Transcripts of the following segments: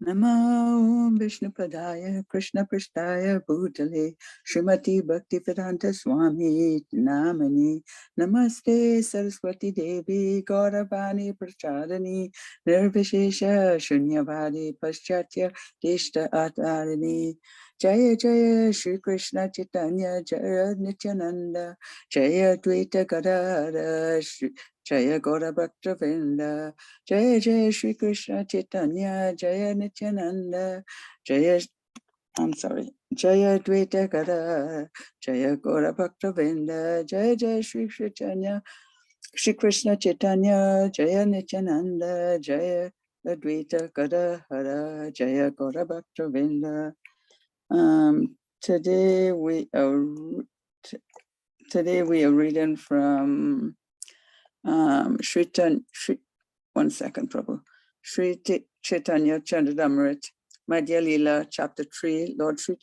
Namo Vishnupadaya Krishna Prasthaya Bhutale Srimati Bhaktivedanta Swami Namani Namaste Saraswati Devi Gauravani Prachadani Nirvishesha Shunyavadi Paschatya Dishta Atarini Jaya Jaya Shri Krishna Chaitanya Jaya Nityananda Jaya Dvaita Gadara Jaya Gaura Bhakta Vrinda Jaya Jaya Shri Krishna Chaitanya Jaya Nityananda Jaya Dvaita Gada Jaya Gaura Bhakta Vrinda Jaya Jaya Shri Chaitanya Shri Krishna Chaitanya Jaya Nityananda Jaya Dvaita Gada Hara Jaya Gaura Bhakta Vrinda. Today we are reading from one second, Prabhu. Sri Chaitanya Chandramrit, Madhya Lila, Chapter 3, Lord Sri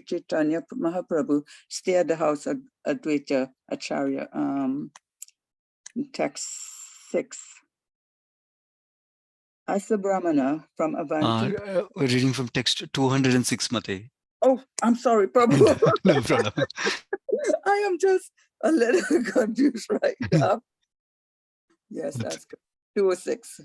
Chaitanya Mahaprabhu stay at the house of Advaita Acharya. Text 6. As a Brahmana from Avanti. We're reading from text 206, Mate. Oh, I'm sorry, Prabhu. No problem. I am just a little confused right now. Yes, that's good. 206.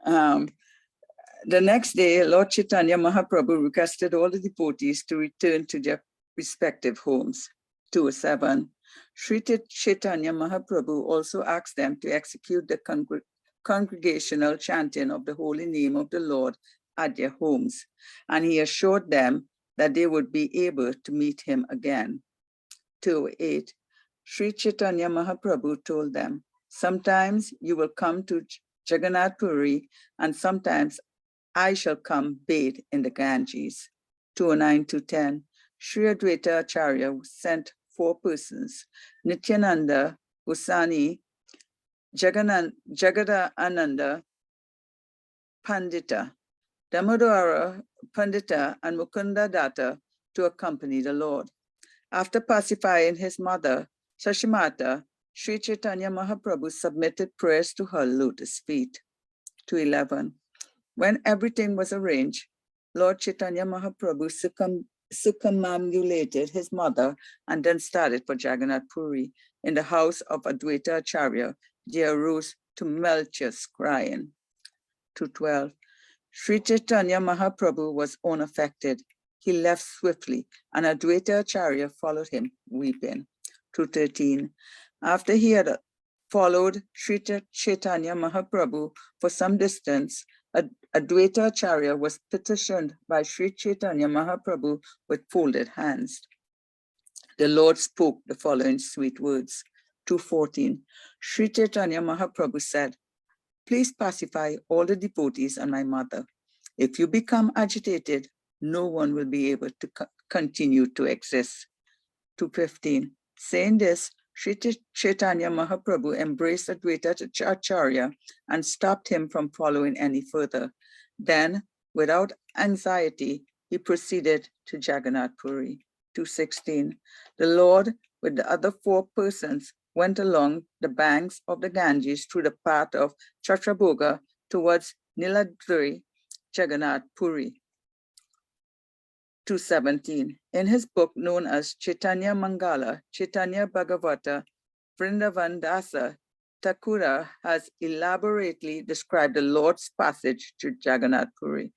The next day, Lord Chaitanya Mahaprabhu requested all the devotees to return to their respective homes. 207. Sri Chaitanya Mahaprabhu also asked them to execute the congregational chanting of the holy name of the Lord at their homes, and he assured them that they would be able to meet him again. 208. Sri Chaitanya Mahaprabhu told them, sometimes you will come to Jagannath Puri, and sometimes I shall come bathe in the Ganges. 209 to 10. Sri Advaita Acharya sent 4 persons, Nityananda, Gosani, Jagadananda, Pandita, Damodara Pandita, and Mukunda Datta to accompany the Lord. After pacifying his mother, Sashimata, Sri Chaitanya Mahaprabhu submitted prayers to her lotus feet. 211. When everything was arranged, Lord Chaitanya Mahaprabhu circumambulated his mother and then started for Jagannath Puri. In the house of Advaita Acharya, there arose tumultuous crying. 212. Sri Chaitanya Mahaprabhu was unaffected. He left swiftly, and Advaita Acharya followed him, weeping. 213. After he had followed Sri Chaitanya Mahaprabhu for some distance, Advaita Acharya was petitioned by Sri Chaitanya Mahaprabhu with folded hands. The Lord spoke the following sweet words. 214. Sri Chaitanya Mahaprabhu said, please pacify all the devotees and my mother. If you become agitated, no one will be able to continue to exist. 215. Saying this, Sri Chaitanya Mahaprabhu embraced Advaita Acharya and stopped him from following any further. Then, without anxiety, he proceeded to Jagannath Puri. 216. The Lord, with the other 4 persons, went along the banks of the Ganges through the path of Chatraboga towards Niladri, Jagannath Puri. 217. In his book known as Chaitanya Mangala, Chaitanya Bhagavata, Vrindavan Dasa, Thakura has elaborately described the Lord's passage to Jagannath Puri.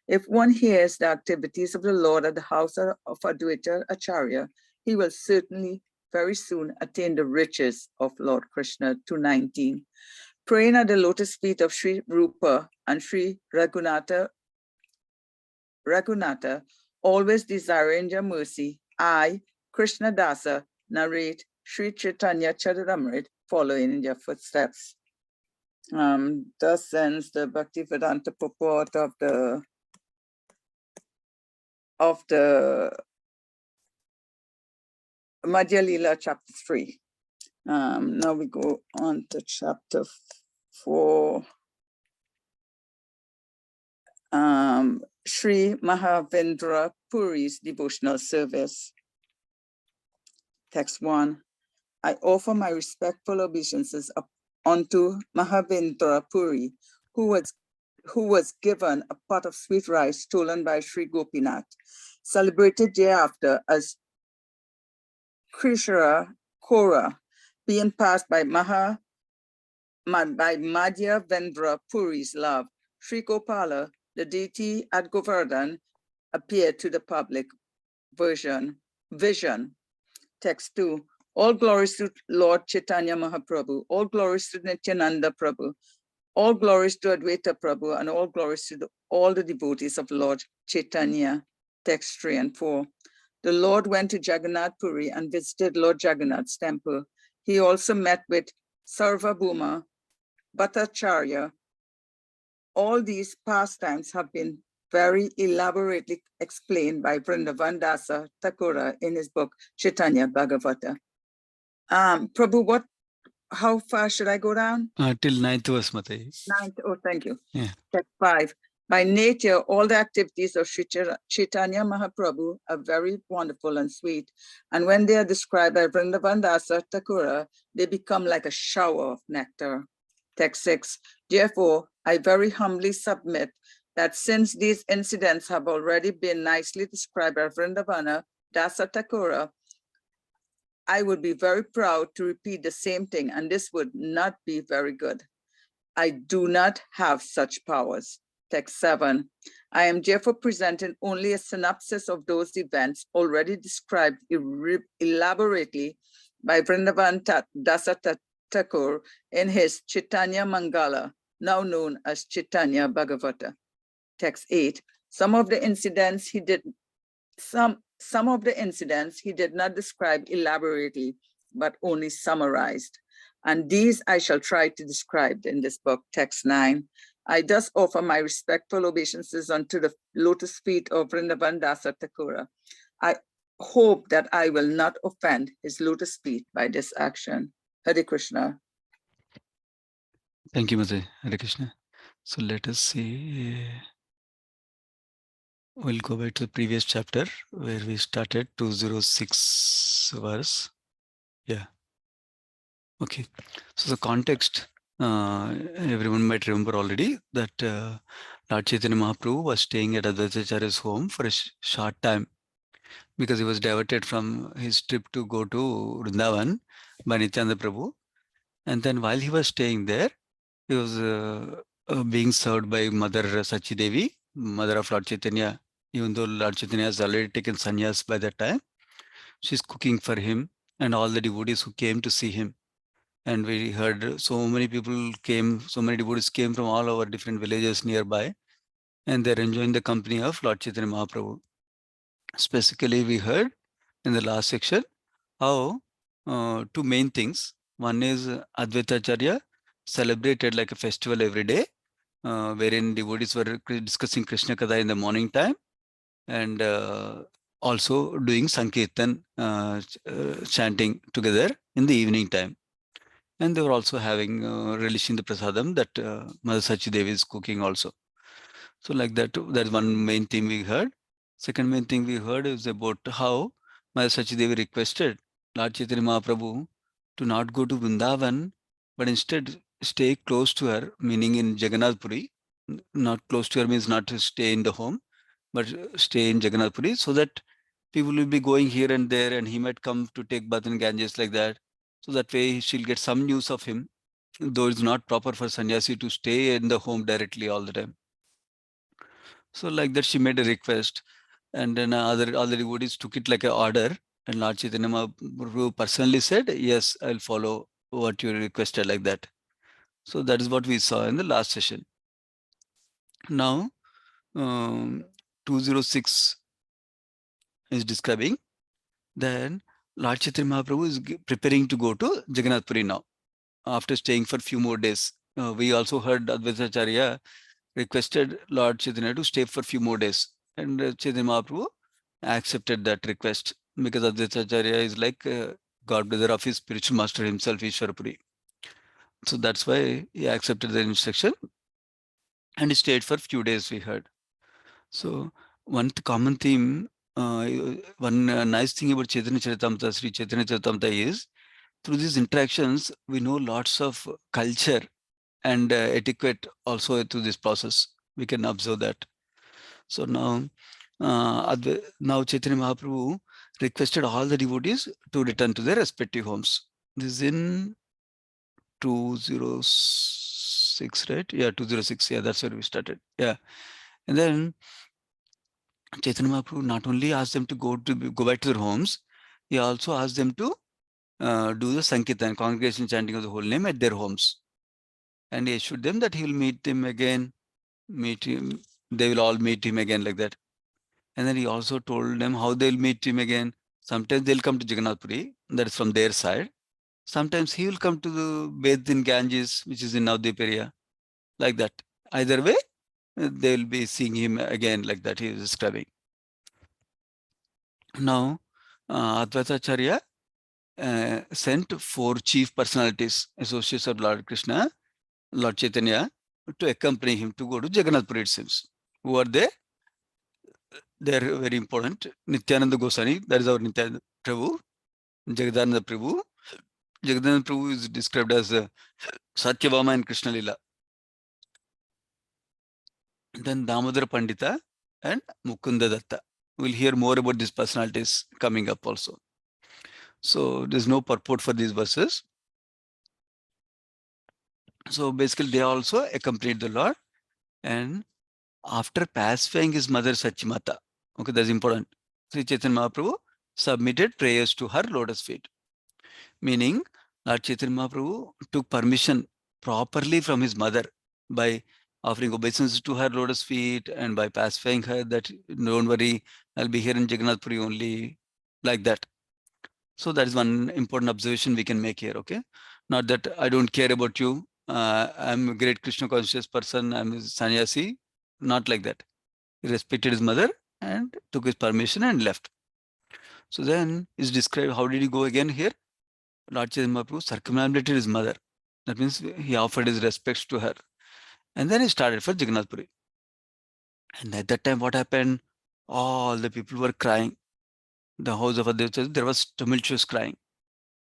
If one hears the activities of the Lord at the house of Advaita Acharya, he will certainly very soon attain the riches of Lord Krishna. 219. Praying at the lotus feet of Sri Rupa and Sri Raghunatha, always desiring your mercy, I, Krishna Dasa, narrate Sri Chaitanya Charitamrita following in your footsteps. Thus ends the Bhaktivedanta purport of the Madhya Lila chapter 3. Now we go on to chapter 4. Sri Mahavendra Puri's devotional service. Text 1. I offer my respectful obeisances unto Mahavendra Puri, who was who was given a pot of sweet rice stolen by Sri Gopinath, celebrated thereafter as Krishna Kora, being passed by Madhya Vendra Puri's love. Sri Gopala, the deity at Govardhan, appeared to the public vision. Text 2. All glories to Lord Chaitanya Mahaprabhu. All glories to Nityananda Prabhu. All glories to Advaita Prabhu, and all glories to all the devotees of Lord Chaitanya. Text 3 and 4. The Lord went to Jagannath Puri and visited Lord Jagannath's temple. He also met with Sarvabhauma, Bhattacharya. All these pastimes have been very elaborately explained by Vrindavan Dasa Thakura in his book Chaitanya Bhagavata. Prabhu, how far should I go down? Till 9th verse, Mataji. 9th, oh, thank you. Yeah. Text 5. By nature, all the activities of Chaitanya Mahaprabhu are very wonderful and sweet. And when they are described by Vrindavan Dasa Thakura, they become like a shower of nectar. Text 6. Therefore, I very humbly submit that since these incidents have already been nicely described by Vrindavana Dasa Thakura, I would be very proud to repeat the same thing, and this would not be very good. I do not have such powers. Text 7. I am therefore presenting only a synopsis of those events already described elaborately by Vrindavan Dasa Thakur in his Chaitanya Mangala, now known as Chaitanya Bhagavata. Text 8. Some of the incidents he did not describe elaborately, but only summarized. And these I shall try to describe in this book, Text 9. I thus offer my respectful obeisances unto the lotus feet of Vrindavan Dasa Thakura. I hope that I will not offend his lotus feet by this action. Hare Krishna. Thank you, Mataji. Hare Krishna. So let us see. We'll go back to the previous chapter where we started 206 verse. Yeah. Okay. So the context, everyone might remember already that Lord Chaitanya Mahaprabhu was staying at Advaitacharya's home for a short time because he was diverted from his trip to go to Vrindavan by Nityananda Prabhu. And then while he was staying there, he was being served by Mother Sachi Devi, mother of Lord Chaitanya. Even though Lord Chaitanya has already taken sannyas by that time, she's cooking for him and all the devotees who came to see him. And we heard so many people came, so many devotees came from all over different villages nearby, and they're enjoying the company of Lord Chaitanya Mahaprabhu. Specifically, we heard in the last section how two main things. One is Advaitacharya celebrated like a festival every day, wherein devotees were discussing Krishna Katha in the morning time and also doing Sankirtan, chanting together in the evening time. And they were also having, relishing the prasadam that Mother Sachi Devi is cooking also. So like that, that's one main thing we heard. Second main thing we heard is about how Mother Sachi Devi requested Lord Chaitanya Mahaprabhu to not go to Vrindavan, but instead stay close to her, meaning in Jagannath Puri. Not close to her means not to stay in the home, but stay in Jagannath Puri, so that people will be going here and there, and he might come to take bath in Ganges like that. So that way she'll get some news of him, though it's not proper for sannyasi to stay in the home directly all the time. So like that, she made a request, and then other devotees took it like an order, and Lord Chaitanya Mahaprabhu personally said, yes, I'll follow what you requested, like that. So that is what we saw in the last session. Now, 206 is describing, then Lord Chaitanya Mahaprabhu is preparing to go to Jagannath Puri now, after staying for a few more days. We also heard Advaitacharya requested Lord Chaitanya to stay for a few more days, and Chaitanya Mahaprabhu accepted that request because Advaitacharya is like God brother of his spiritual master himself, Ishwarapuri. So that's why he accepted the instruction and he stayed for a few days, we heard. So one common theme, one nice thing about Chaitanya Charitamrita, Sri Chaitanya Charitamrita is, through these interactions, we know lots of culture and etiquette also through this process. We can observe that. So now, now Chaitanya Mahaprabhu requested all the devotees to return to their respective homes. This is in 206, right? Yeah, 206. Yeah, that's where we started. Yeah. And then Chaitanya Mahaprabhu not only asked them to go back to their homes, he also asked them to do the Sankirtan, congregation chanting of the holy name at their homes. And he assured them that he will meet him again, they will all meet him again like that. And then he also told them how they'll meet him again. Sometimes they'll come to Jagannath Puri, that is from their side. Sometimes he will come to the bathe in Ganges, which is in Navdeep area, like that. Either way, they will be seeing him again like that, he is describing. Now, Advaita Acharya sent 4 chief personalities, associates of Lord Krishna, Lord Chaitanya, to accompany him to go to Jagannath Puri, it seems. Who are they? They are very important. Nityananda Goswami, that is our Nityananda Prabhu. Jagadananda Prabhu. Jagadananda Prabhu is described as Satyabhama and Krishna Lila. Then Damodara Pandita and Mukunda Datta. We'll hear more about these personalities coming up also. So there's no purport for these verses. So basically they also accompanied the Lord, and after pacifying his mother Sachimata, okay, that's important, Sri Chaitanya Mahaprabhu submitted prayers to her lotus feet. Meaning, Lord Chaitanya Mahaprabhu took permission properly from his mother by offering obeisance to her lotus feet and by pacifying her that don't worry, I'll be here in Jagannath Puri only, like that. So that is one important observation we can make here, okay? Not that I don't care about you, I'm a great Krishna conscious person, I'm a sannyasi, not like that. He respected his mother and took his permission and left. So then is described, how did he go again here? Lord Chaitanya Mahaprabhu circumambulated his mother. That means he offered his respects to her. And then he started for Jagannath Puri. And at that time, what happened? All the people were crying. The house of Advaita, there was tumultuous crying.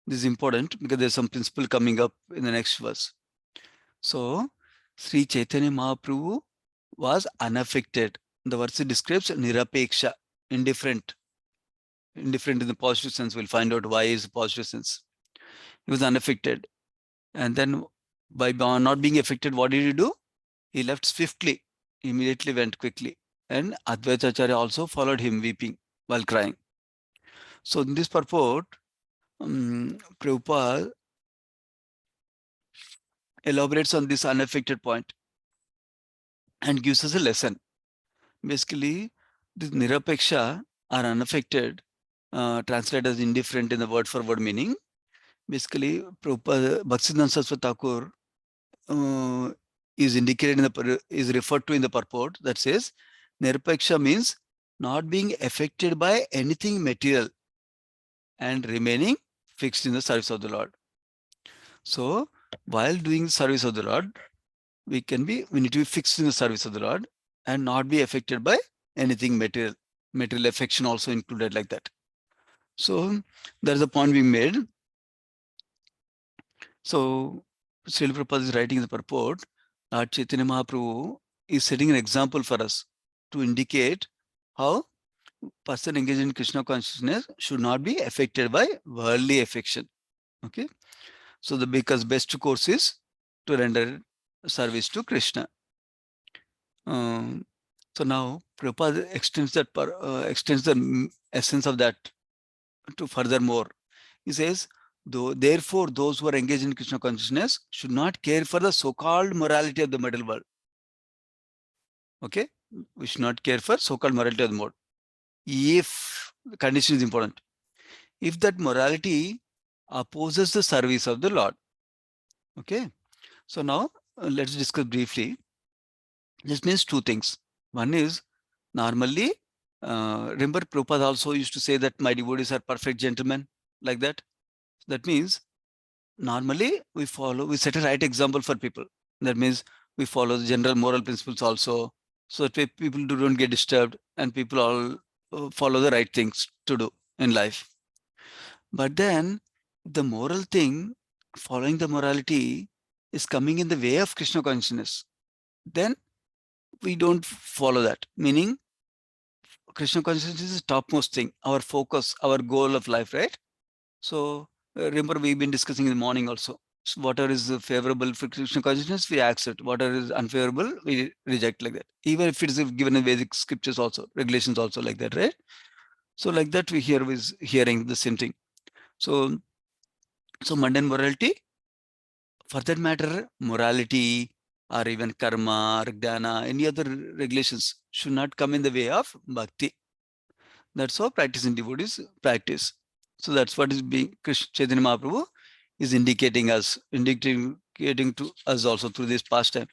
This is important because there's some principle coming up in the next verse. So, Sri Chaitanya Mahaprabhu was unaffected. The verse describes nirapeksha, indifferent. Indifferent in the positive sense. We'll find out why is the positive sense. He was unaffected. And then by not being affected, what did he do? He left swiftly, immediately went quickly. And Advaita Acharya also followed him weeping while crying. So in this purport, Prabhupada elaborates on this unaffected point and gives us a lesson. Basically, this nirapeksha or unaffected, translated as indifferent in the word for word meaning. Basically, Prabhupada, Bhaktisiddhanta Saraswati Thakur is indicated in the is referred to in the purport that says nirapeksha means not being affected by anything material and remaining fixed in the service of the Lord. So while doing the service of the Lord, we need to be fixed in the service of the Lord and not be affected by anything material. Material affection also included like that. So there's a point being made. So Srila Prabhupada is writing in the purport, Lord Chaitanya Mahaprabhu is setting an example for us to indicate how person engaged in Krishna consciousness should not be affected by worldly affection. Okay. So because best course is to render service to Krishna. So now Prabhupada extends the essence of that to furthermore. He says, therefore, those who are engaged in Krishna consciousness should not care for the so-called morality of the middle world. Okay, we should not care for so-called morality of the world. If the condition is important, if that morality opposes the service of the Lord. Okay, so now let's discuss briefly. This means 2 things. One is normally, remember Prabhupada also used to say that my devotees are perfect gentlemen, like that. That means normally we set a right example for people. That means we follow the general moral principles also, so that people don't get disturbed and people all follow the right things to do in life. But then the moral thing, following the morality, is coming in the way of Krishna consciousness. Then we don't follow that. Meaning, Krishna consciousness is the topmost thing, our focus, our goal of life, right? So remember, we've been discussing in the morning also. So whatever is favorable for Krishna consciousness, we accept. Whatever is unfavorable, we reject, like that. Even if it is given in Vedic scriptures also, regulations also, like that, right? So like that, we hear is hearing the same thing. So mundane morality, for that matter, morality or even karma or jnana, any other regulations should not come in the way of bhakti. That's how practicing devotees practice. So that's what is being Chaitanya Mahaprabhu is indicating to us also through this pastime.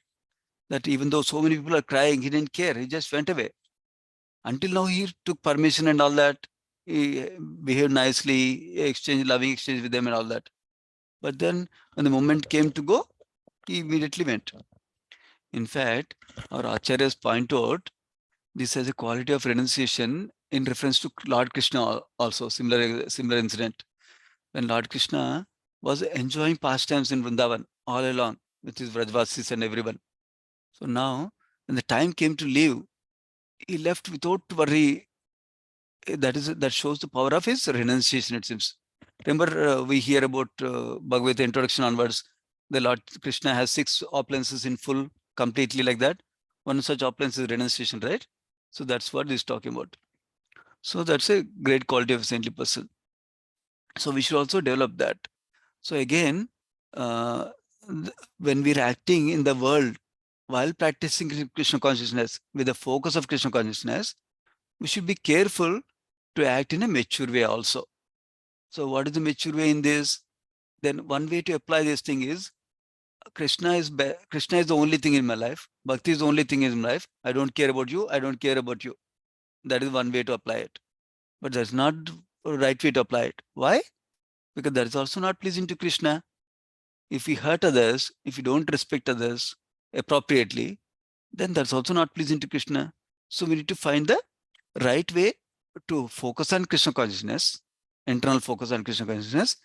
That even though so many people are crying, he didn't care. He just went away. Until now, he took permission and all that. He behaved nicely, loving exchange with them and all that. But then when the moment came to go, he immediately went. In fact, our acharyas point out this as a quality of renunciation in reference to Lord Krishna also, similar incident. When Lord Krishna was enjoying pastimes in Vrindavan all along with his Vrajvasis and everyone. So now, when the time came to leave, he left without worry. That shows the power of his renunciation, it seems. Remember, we hear about Bhagavad introduction onwards, the Lord Krishna has 6 opulences in full, completely like that. One such opulence is renunciation, right? So that's what he's talking about. So that's a great quality of a saintly person. So we should also develop that. So again, when we're acting in the world while practicing Krishna consciousness with the focus of Krishna consciousness, we should be careful to act in a mature way also. So what is the mature way in this? Then one way to apply this thing is Krishna is the only thing in my life. Bhakti is the only thing in my life. I don't care about you. I don't care about you. That is one way to apply it. But that's not the right way to apply it. Why? Because that is also not pleasing to Krishna. If we hurt others, if we don't respect others appropriately, then that's also not pleasing to Krishna. So we need to find the right way to focus on Krishna consciousness, internal focus on Krishna consciousness,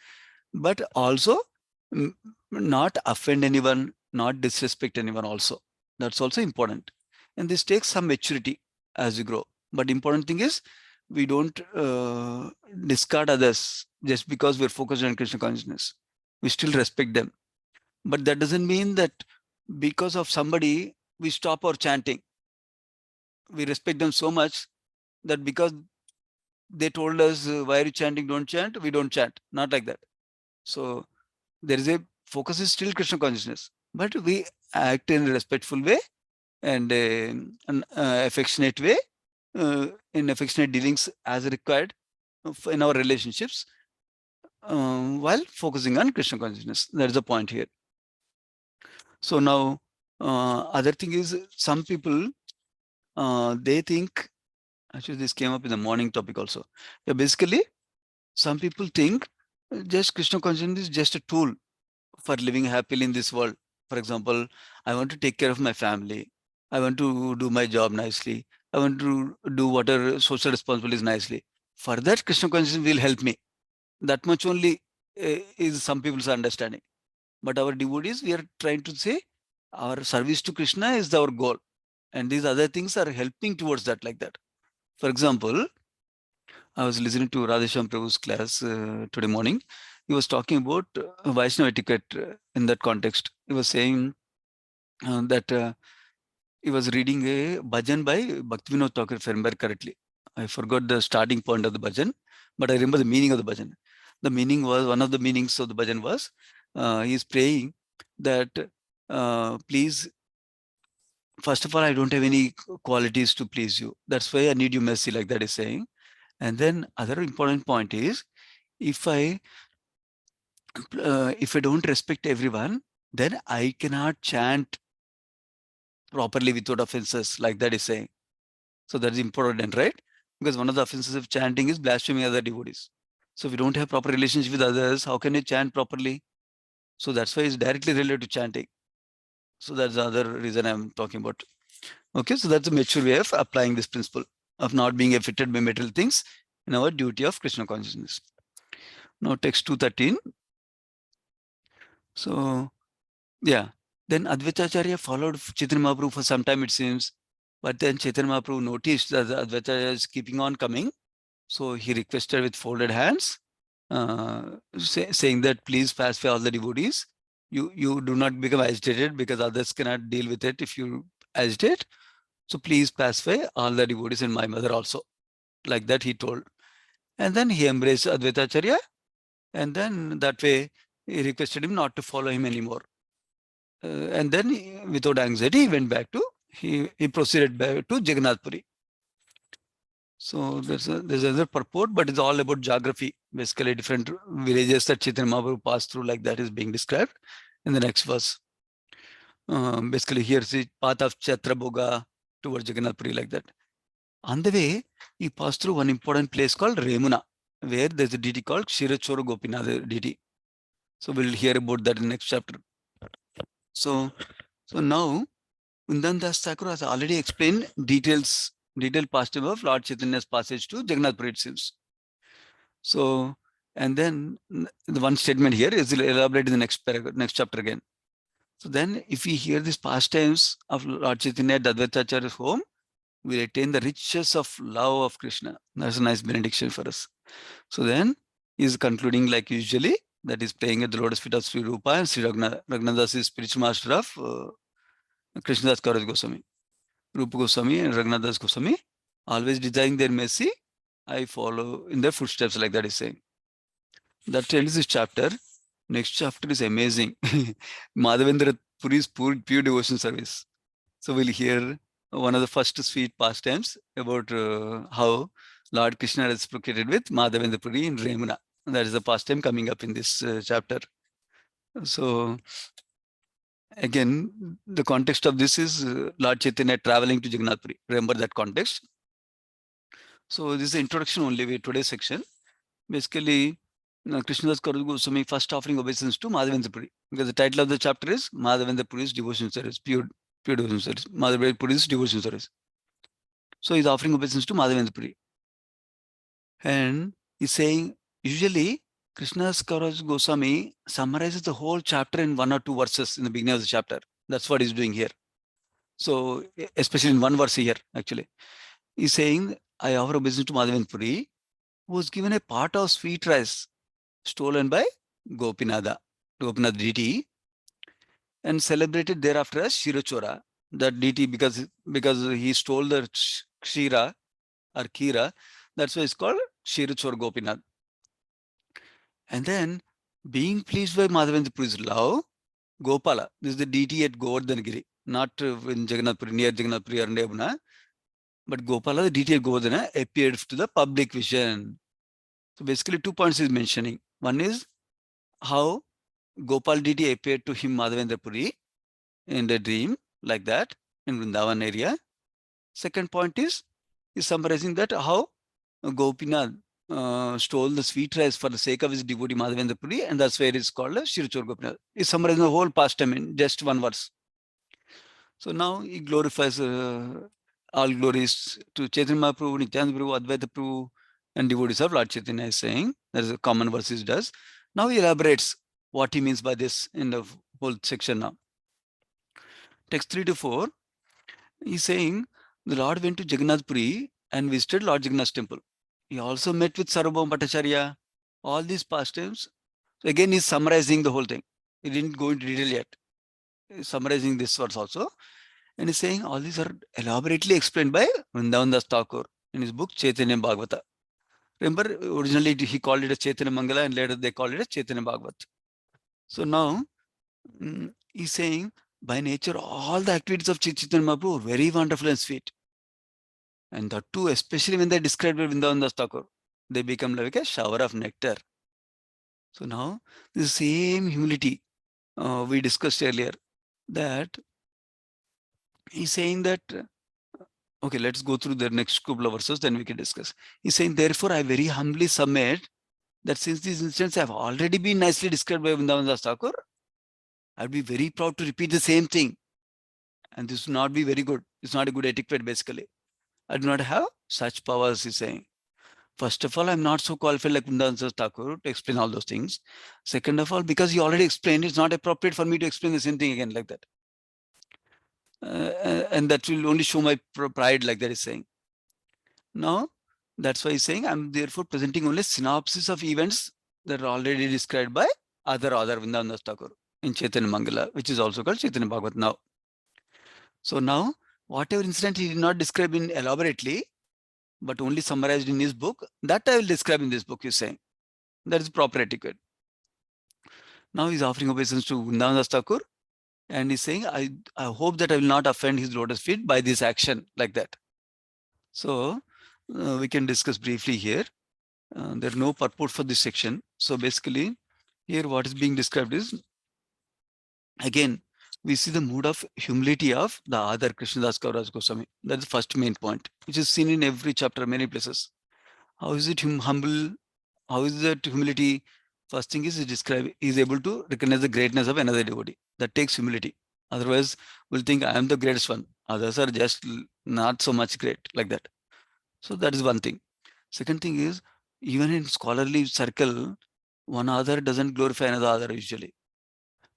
but also not offend anyone, not disrespect anyone also. That's also important. And this takes some maturity as we grow. But important thing is we don't discard others just because we're focused on Krishna consciousness. We still respect them. But that doesn't mean that because of somebody, we stop our chanting. We respect them so much that because they told us, why are you chanting, don't chant, we don't chant. Not like that. So there is a focus is still Krishna consciousness, but we act in a respectful way and an affectionate way, in affectionate dealings as required in our relationships, while focusing on Krishna consciousness. That is the point here. So now, other thing is some people, they think, actually this came up in the morning topic also. Yeah, basically, some people think just Krishna consciousness is just a tool for living happily in this world. For example, I want to take care of my family. I want to do my job nicely. I want to do whatever social responsibilities nicely. For that, Krishna consciousness will help me. That much only is some people's understanding. But our devotees, we are trying to say our service to Krishna is our goal. And these other things are helping towards that, like that. For example, I was listening to Radhesham Prabhu's class today morning. He was talking about Vaishnava etiquette in that context. He was saying that he was reading a bhajan by Bhaktivinoda Thakur, if I remember correctly. I forgot the starting point of the bhajan, but I remember the meaning of the bhajan. The meaning was, one of the meanings of the bhajan was, he is praying that, please, first of all, I don't have any qualities to please you. That's why I need you mercy, like that is saying. And then other important point is, if I don't respect everyone, then I cannot chant properly without offenses, like that is saying. So that is important, right? Because one of the offenses of chanting is blaspheming other devotees. So if you don't have proper relationship with others, how can you chant properly? So that's why it's directly related to chanting. So that's the other reason I'm talking about. Okay, so that's a mature way of applying this principle of not being affected by material things in our duty of Krishna consciousness. Now text 213. So yeah, then Advaita Acharya followed Chaitanya Mahaprabhu for some time, it seems. But then Chaitanya Mahaprabhu noticed that the Advaita is keeping on coming. So he requested with folded hands, saying that please pacify all the devotees. You do not become agitated because others cannot deal with it if you agitate. So please pacify all the devotees and my mother also. Like that he told. And then he embraced Advaita Acharya. And then that way he requested him not to follow him anymore. And then without anxiety, he went back to, he proceeded back to Jagannath Puri. So there's another purport, but it's all about geography. Basically, different villages that Chaitanya Mahaprabhu passed through, like that is being described in the next verse. Basically, here's the path of Chatraboga towards Jagannath Puri, like that. On the way, he passed through one important place called Remuna, where there's a deity called Kshirachora Gopinath deity. So we'll hear about that in the next chapter. So now, Undan Das Thakur has already explained detailed past of Lord Chaitanya's passage to Jagannath Puri, it seems. So, and then the one statement here is elaborated in the next paragraph, next chapter again. So then, if we hear these pastimes of Lord Chaitanya at Advaita Acharya's home, we attain the riches of love of Krishna. That's a nice benediction for us. So then, he's concluding like usually, that is playing at the lotus feet of Sri Rupa and Sri Raghunadas is spiritual master of Krishnadas Kaviraj Goswami. Rupa Goswami and Raghunadas Goswami, always desiring their mercy, I follow in their footsteps, like that is saying. That ends this chapter. Next chapter is amazing. Madhavendra Puri's pure devotion service. So we'll hear one of the first sweet pastimes about how Lord Krishna is reciprocated with Madhavendra Puri in Remuna. That is the pastime coming up in this chapter. So again, the context of this is Lord Chaitanya traveling to Jagannath Puri. Remember that context. So this is the introduction only with today's section. Basically, Krishnadas Kaviraj Goswami first offering obeisance to Madhavendra Puri, because the title of the chapter is Madhavendra Puri's devotion service, pure devotion service. Madhavendra Puri's devotion service. So he's offering obeisance to Madhavendra Puri. And he's saying, usually Krishnadas Kaviraj Goswami summarizes the whole chapter in 1 or 2 verses in the beginning of the chapter. That's what he's doing here. So especially in one verse here, actually. He's saying, I offer obeisance to Madhavendra Puri, who was given a pot of sweet rice stolen by Gopinath deity, and celebrated thereafter as Shirachora, that deity, because he stole the Kshira or Kira, that's why it's called Shirachora Gopinath. And then, being pleased by Madhavendra Puri's love, Gopala, this is the deity at Govardhanagiri, not in Jagannath Puri, near Jagannath Puri or Nebuna, but Gopala, the deity at Govardhana, appeared to the public vision. So basically 2 points he's mentioning. One is how Gopal deity appeared to him, Madhavendra Puri, in the dream, like that, in Vrindavan area. Second point is summarizing that how Gopinath stole the sweet rice for the sake of his devotee Madhavendra Puri, and that's where it's called Shirachor Gopinath. He's summarizing the whole pastime in just one verse. So now he glorifies all glories to Chaitanya Mahaprabhu, Nityananda Prabhu, Advaita Prabhu, and devotees of Lord Chaitanya is saying. That is a common verse he does. Now he elaborates what he means by this in the whole section now. Text 3 to 4, he's saying the Lord went to Jagannath Puri and visited Lord Jagannath's temple. He also met with Sarvabhauma Bhattacharya. All these pastimes. So again, he's summarizing the whole thing. He didn't go into detail yet. He's summarizing this verse also. And he's saying all these are elaborately explained by Vrindavan Das Thakur in his book Chaitanya Bhagavata. Remember, originally he called it a Chaitanya Mangala, and later they called it a Chaitanya Bhagavat. So now he's saying, by nature, all the activities of Chaitanya Mahaprabhu are very wonderful and sweet. And that too, especially when they describe Vrindavan Das Thakur, they become like a shower of nectar. So now, the same humility we discussed earlier, that he's saying that, okay, let's go through the next couple of verses, then we can discuss. He's saying, therefore, I very humbly submit that since these incidents have already been nicely described by Vrindavan Das Thakur, I'd be very proud to repeat the same thing. And this would not be very good. It's not a good etiquette, basically. I do not have such powers, he's saying. First of all, I'm not so qualified like Vrindavan Das Thakur to explain all those things. Second of all, because he already explained, it's not appropriate for me to explain the same thing again like that. and that will only show my pride, like that is saying. Now, that's why he's saying I'm therefore presenting only synopsis of events that are already described by other Vrindavan Das Thakur in Chaitanya Mangala, which is also called Chaitanya Bhagavat now. So now, whatever incident he did not describe in elaborately, but only summarized in his book, that I will describe in this book, he's saying. That is proper etiquette. Now he's offering obeisance to Vrindavan Das Thakur, and he's saying, I hope that I will not offend his lotus feet by this action, like that. So we can discuss briefly here. There's no purport for this section. So basically, here what is being described is, again, we see the mood of humility of the other Krishnadas Kaviraj Goswami. That's the first main point, which is seen in every chapter, many places. How is it humble? How is that humility? First thing is he describe, he is able to recognize the greatness of another devotee. That takes humility. Otherwise, we'll think I am the greatest one. Others are just not so much great, like that. So that is one thing. Second thing is, even in scholarly circle, one author doesn't glorify another author usually.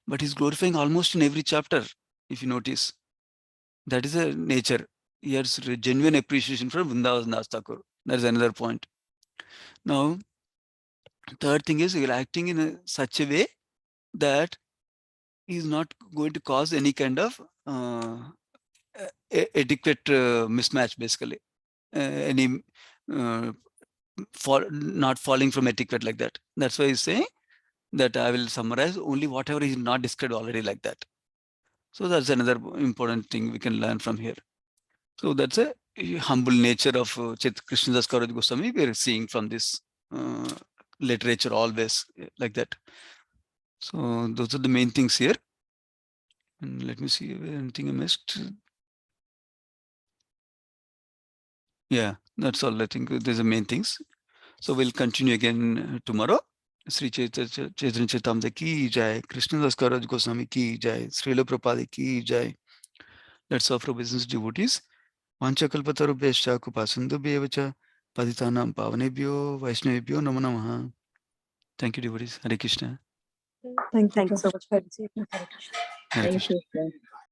But he's glorifying almost in every chapter, if you notice. That is a nature. Here's genuine appreciation from Vrindavan Das Thakur. That is another point. Now, third thing is, you're acting in such a way that is not going to cause any kind of etiquette mismatch, basically. Any not falling from etiquette, like that. That's why he's saying that I will summarize only whatever is not described already, like that. So that's another important thing we can learn from here. So that's a humble nature of Krishnadas Kaviraj Goswami we are seeing from this literature always, like that. So those are the main things here. And let me see if anything I missed. Yeah, that's all. I think these are main things. So we'll continue again tomorrow. Sri Chaitanya Charitamrita ki jai, Krishnadas Kaviraj Goswami ki jai, Srila Prabhupada ki jai. Let's offer business devotees. Vanchakalpatarubhyascha kupasundubhyevacha paditanam pavanebhyo vaishnavebhyo namo namaha. Thank you, devotees. Hare Krishna. Thank you, Thank you so much, Hariji. Hare Hare Krishna. Krishna.